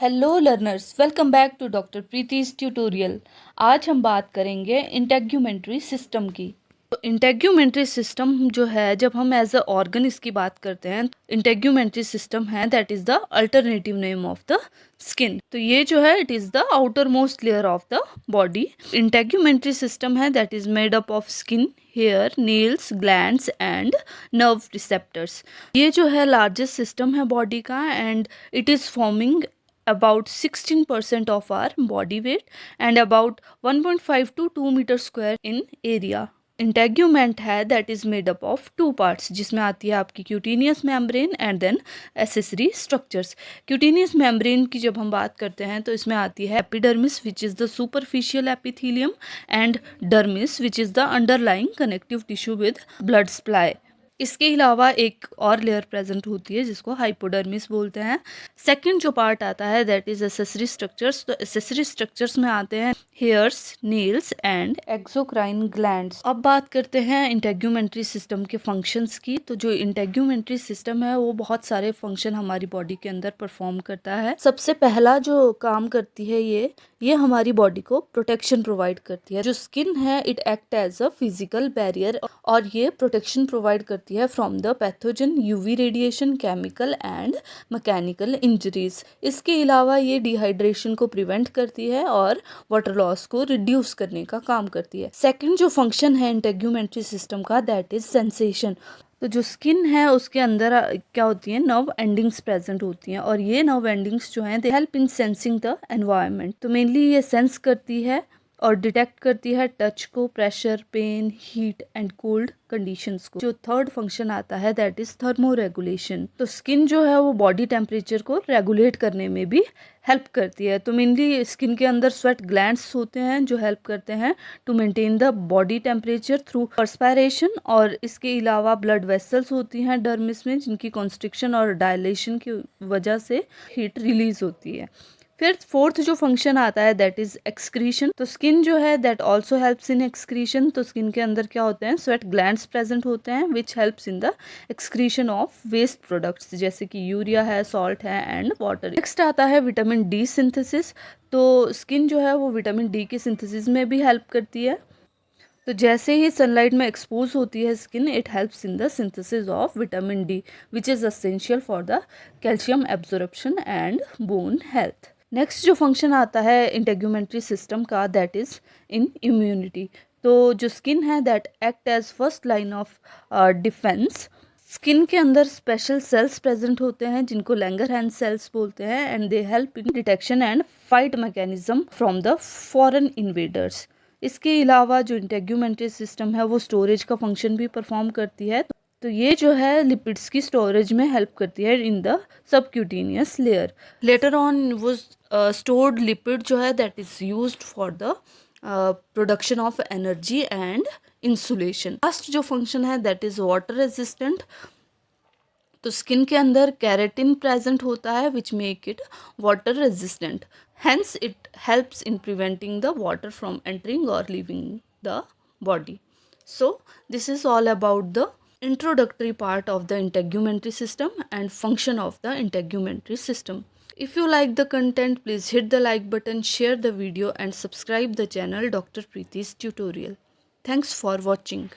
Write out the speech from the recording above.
Hello learners, welcome back to doctor Priti's tutorial. आज हम बात करेंगे इंटेग्यूमेंट्री सिस्टम की। तो इंटेग्यूमेंट्री सिस्टम जो है, जब हम एज अ ऑर्गन इसकी बात करते हैं, इंटेग्यूमेंट्री सिस्टम है that is the alternative name of the skin. तो ये जो है it is the outermost layer of the body. Integumentary system है that is made up of skin, hair, nails, glands and nerve receptors. ये जो है largest system है body का and it is forming about 16% of our body weight and about 1.5 to 2 meter square in area. Integument है that is made up of two parts, जिसमें आती है आपकी cutaneous membrane and then accessory structures. Cutaneous membrane की जब हम बात करते हैं तो इसमें आती है epidermis which is the superficial epithelium and dermis which is the underlying connective tissue with blood supply. इसके अलावा एक और लेयर प्रेजेंट होती है जिसको हाइपोडर्मिस बोलते हैं। सेकंड जो पार्ट आता है दैट इज एसेसरी स्ट्रक्चर्स। तो एसेसरी स्ट्रक्चर्स में आते हैं hairs, nails and exocrine glands. अब बात करते हैं इंटेग्यूमेंट्री सिस्टम के फंक्शंस की। तो जो इंटेग्यूमेंट्री सिस्टम है वो बहुत सारे फंक्शन हमारी बॉडी के अंदर परफॉर्म करता है। सबसे पहला जो काम करती है ये हमारी बॉडी को प्रोटेक्शन प्रोवाइड करती है। जो स्किन है it act as a physical barrier और ये प्रोटेक्शन प्रोवाइड करती है from the pathogen, UV radiation, chemical and mechanical injuries. इसके अलावा ये डिहाइड्रेशन को प्रिवेंट करती है और वाटर लॉस को रिड्यूस करने का काम करती है। सेकंड जो फंक्शन है इंटेग्यूमेंट्री सिस्टम का दैट इज सेंसेशन। तो जो स्किन है उसके अंदर क्या होती है, नर्व एंडिंग्स प्रेजेंट होती हैं और ये नर्व एंडिंग्स जो हैं they help in sensing the environment. तो मेनली ये सेंस करती है और डिटेक्ट करती है टच को, pressure, pain, heat and cold conditions को। जो थर्ड फंक्शन आता है दैट इज थर्मो रेगुलेशन। तो स्किन जो है वो बॉडी टेम्परेचर को रेगुलेट करने में भी हेल्प करती है। तो मेनली स्किन के अंदर स्वेट ग्लैंड्स होते हैं जो हेल्प करते हैं to maintain the body temperature through perspiration, और इसके अलावा ब्लड वेसल्स होती हैं डर्मिस में जिनकी कॉन्स्ट्रिक्शन और डायलेशन की वजह से हीट रिलीज होती है। फिर फोर्थ जो फंक्शन आता है दैट इज एक्सक्रीशन। तो स्किन जो है that also helps in excretion. तो स्किन के अंदर क्या होते हैं, स्वेट ग्लैंड्स प्रेजेंट होते हैं which helps in the excretion of waste products जैसे कि यूरिया है, सॉल्ट है एंड वाटर। नेक्स्ट आता है विटामिन डी सिंथेसिस। तो स्किन जो है वो विटामिन डी के सिंथेसिस में भी हेल्प करती है। तो जैसे ही सनलाइट में एक्सपोज होती है skin, it helps in the synthesis of vitamin D which is essential for the calcium absorption and bone health. Next जो फंक्शन आता है इंटेग्यूमेंट्री सिस्टम का दैट इज़ इन इम्यूनिटी। तो जो स्किन है that act as first line of defence. Skin के अंदर special cells present होते हैं जिनको लैंगरहैंस सेल्स बोलते हैं and they help in detection and fight mechanism from the foreign invaders. इसके अलावा जो इंटेग्यूमेंट्री सिस्टम है वो स्टोरेज का फंक्शन भी परफॉर्म करती है। तो ये जो है लिपिड्स की स्टोरेज में हेल्प करती है in the subcutaneous layer. Later on वो स्टोर्ड लिपिड जो है that is used for the production of energy and insulation. Last जो फंक्शन है दैट इज वाटर रेजिस्टेंट। तो स्किन के अंदर कैरेटिन प्रेजेंट होता है which make it water resistant, hence it helps in preventing the water from entering or leaving the body. So this is all about the introductory part of the integumentary system and function of the integumentary system. If you like the content, please hit the like button, share the video and subscribe the channel Dr. Preeti's Tutorial. Thanks for watching.